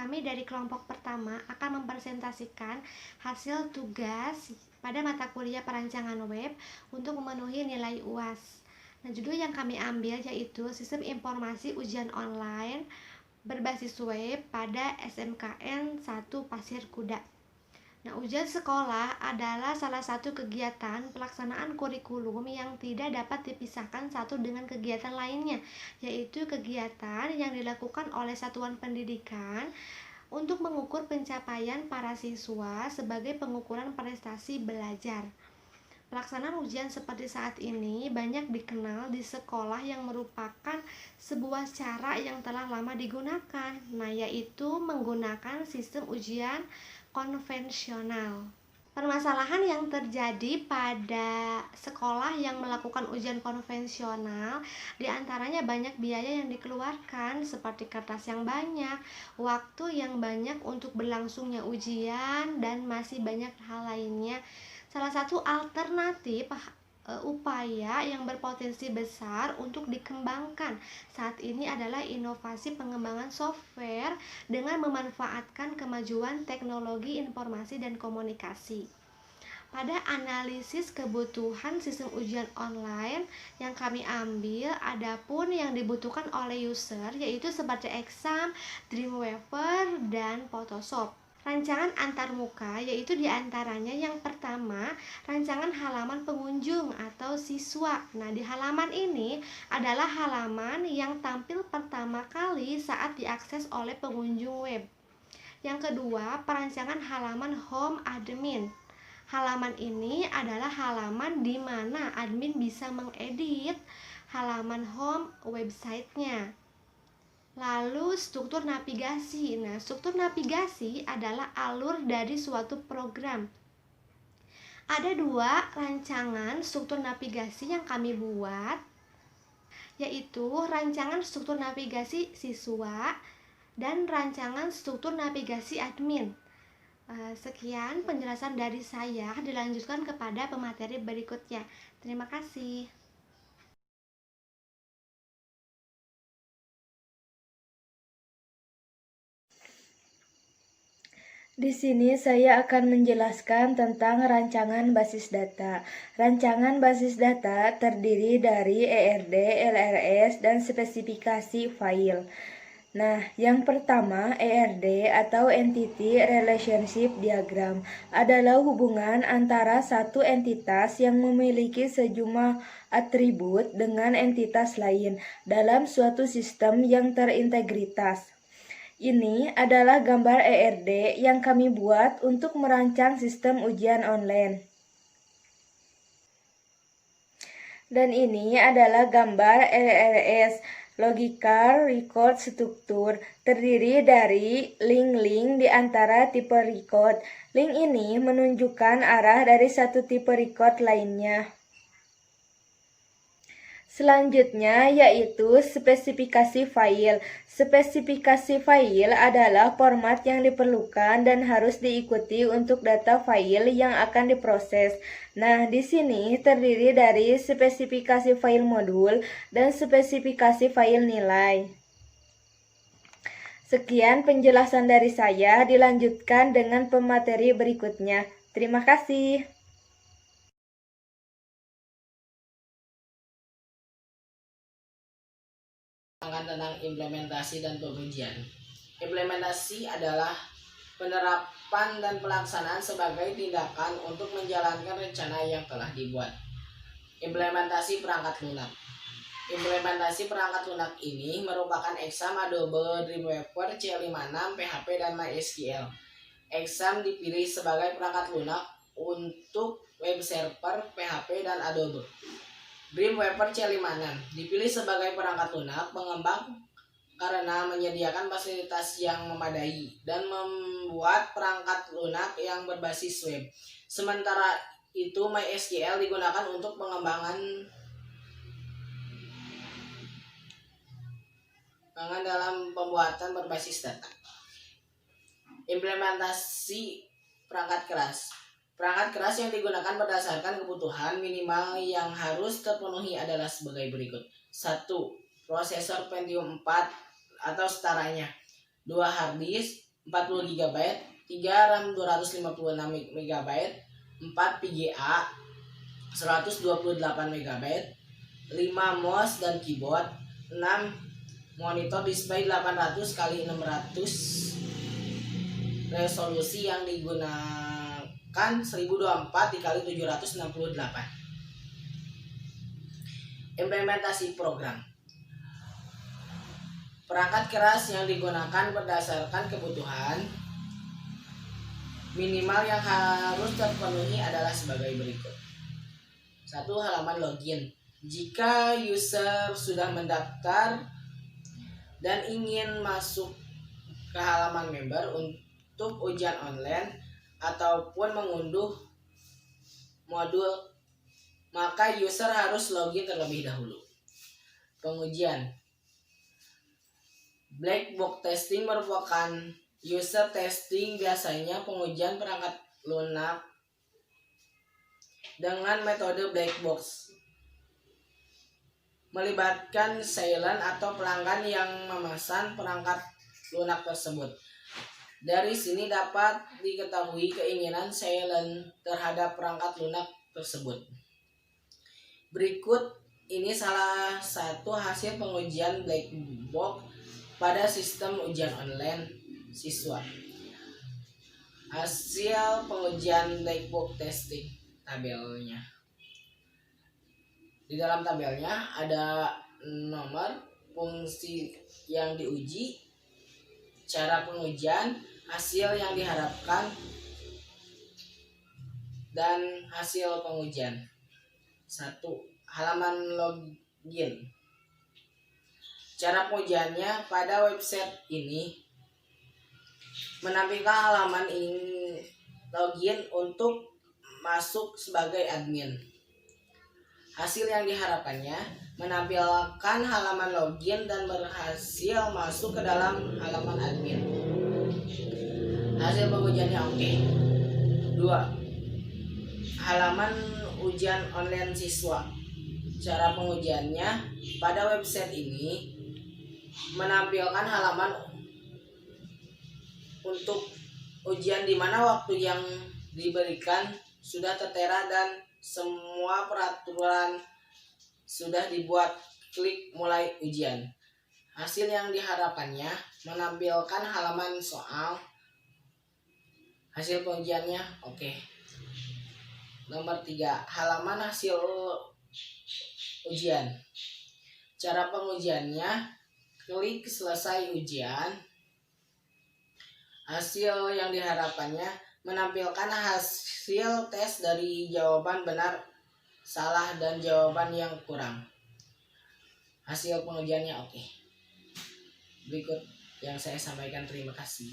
kami dari kelompok pertama akan mempresentasikan hasil tugas pada mata kuliah perancangan web untuk memenuhi nilai UAS. Nah, judul yang kami ambil yaitu Sistem Informasi Ujian Online berbasis web pada SMKN 1 Pasir Kuda. Nah, ujian sekolah adalah salah satu kegiatan pelaksanaan kurikulum yang tidak dapat dipisahkan satu dengan kegiatan lainnya, yaitu kegiatan yang dilakukan oleh satuan pendidikan untuk mengukur pencapaian para siswa sebagai pengukuran prestasi belajar. Pelaksanaan ujian seperti saat ini banyak dikenal di sekolah yang merupakan sebuah cara yang telah lama digunakan, yaitu menggunakan sistem ujian konvensional. Permasalahan yang terjadi pada sekolah yang melakukan ujian konvensional diantaranya banyak biaya yang dikeluarkan seperti kertas yang banyak, waktu yang banyak untuk berlangsungnya ujian, dan masih banyak hal lainnya. Salah satu alternatif upaya yang berpotensi besar untuk dikembangkan saat ini adalah inovasi pengembangan software dengan memanfaatkan kemajuan teknologi informasi dan komunikasi. Pada analisis kebutuhan sistem ujian online yang kami ambil, adapun yang dibutuhkan oleh user yaitu seperti Exam, Dreamweaver, dan Photoshop. Rancangan antarmuka yaitu diantaranya yang pertama, rancangan halaman pengunjung atau siswa. Nah, di halaman ini adalah halaman yang tampil pertama kali saat diakses oleh pengunjung web. Yang kedua, perancangan halaman home admin. Halaman ini adalah halaman di mana admin bisa mengedit halaman home websitenya. Lalu struktur navigasi. Nah, struktur navigasi adalah alur dari suatu program. Ada dua rancangan struktur navigasi yang kami buat, yaitu rancangan struktur navigasi siswa dan rancangan struktur navigasi admin. Sekian penjelasan dari saya, dilanjutkan kepada pemateri berikutnya. Terima kasih. Di sini saya akan menjelaskan tentang rancangan basis data. Rancangan basis data terdiri dari ERD, LRS, dan spesifikasi file. Nah, yang pertama, ERD atau Entity Relationship Diagram adalah hubungan antara satu entitas yang memiliki sejumlah atribut dengan entitas lain dalam suatu sistem yang terintegritas. Ini adalah gambar ERD yang kami buat untuk merancang sistem ujian online. Dan ini adalah gambar LRS, Logical Record Structure, terdiri dari link-link di antara tipe record. Link ini menunjukkan arah dari satu tipe record lainnya. Selanjutnya yaitu spesifikasi file. Spesifikasi file adalah format yang diperlukan dan harus diikuti untuk data file yang akan diproses. Nah, di sini terdiri dari spesifikasi file modul dan spesifikasi file nilai. Sekian penjelasan dari saya, dilanjutkan dengan pemateri berikutnya. Terima kasih. Tentang implementasi dan pengujian. Implementasi adalah penerapan dan pelaksanaan sebagai tindakan untuk menjalankan rencana yang telah dibuat. Implementasi perangkat lunak. Implementasi perangkat lunak ini merupakan Exam, Adobe, Dreamweaver, C56, PHP, dan MySQL. Exam dipilih sebagai perangkat lunak untuk web server, PHP, dan Adobe. Dreamweaver C56 dipilih sebagai perangkat lunak pengembang karena menyediakan fasilitas yang memadai dan membuat perangkat lunak yang berbasis web. Sementara itu MySQL digunakan untuk pengembangan dalam pembuatan berbasis data. Implementasi perangkat keras. Perangkat keras yang digunakan berdasarkan kebutuhan minimal yang harus terpenuhi adalah sebagai berikut. 1. Prosesor Pentium 4 atau setaranya. 2. Hard disk. 40 GB, 3 RAM 256 MB, 4 VGA 128 MB, 5 mouse dan keyboard, 6 monitor display 800 x 600, resolusi yang digunakan 1024 x 768. Implementasi program. Perangkat keras yang digunakan berdasarkan kebutuhan minimal yang harus terpenuhi adalah sebagai berikut. 1. Halaman login. Jika user sudah mendaftar dan ingin masuk ke halaman member untuk ujian online ataupun mengunduh modul, maka user harus login terlebih dahulu. Pengujian. Black box testing merupakan user testing, biasanya pengujian perangkat lunak dengan metode black box, melibatkan silent atau pelanggan yang memesan perangkat lunak tersebut. Dari sini dapat diketahui keinginan silent terhadap perangkat lunak tersebut. Berikut ini salah satu hasil pengujian black box pada sistem ujian online siswa. Hasil pengujian black box testing, tabelnya. Di dalam tabelnya ada nomor, fungsi yang diuji, cara pengujian, hasil yang diharapkan, dan hasil pengujian. 1. Halaman login. Cara pengujiannya pada website ini menampilkan halaman login untuk masuk sebagai admin. Hasil yang diharapkannya menampilkan halaman login dan berhasil masuk ke dalam halaman admin. Hasil pengujiannya oke. 2. Halaman ujian online siswa. Cara pengujiannya pada website ini menampilkan halaman untuk ujian di mana waktu yang diberikan sudah tertera dan semua peraturan sudah dibuat. Klik mulai ujian. Hasil yang diharapkannya menampilkan halaman soal. Hasil pengujiannya oke. Nomor 3. Halaman hasil ujian. Cara pengujiannya, klik selesai ujian. Hasil yang diharapkannya menampilkan hasil tes dari jawaban benar, salah, dan jawaban yang kurang. Hasil pengujiannya oke. Berikut yang saya sampaikan, terima kasih.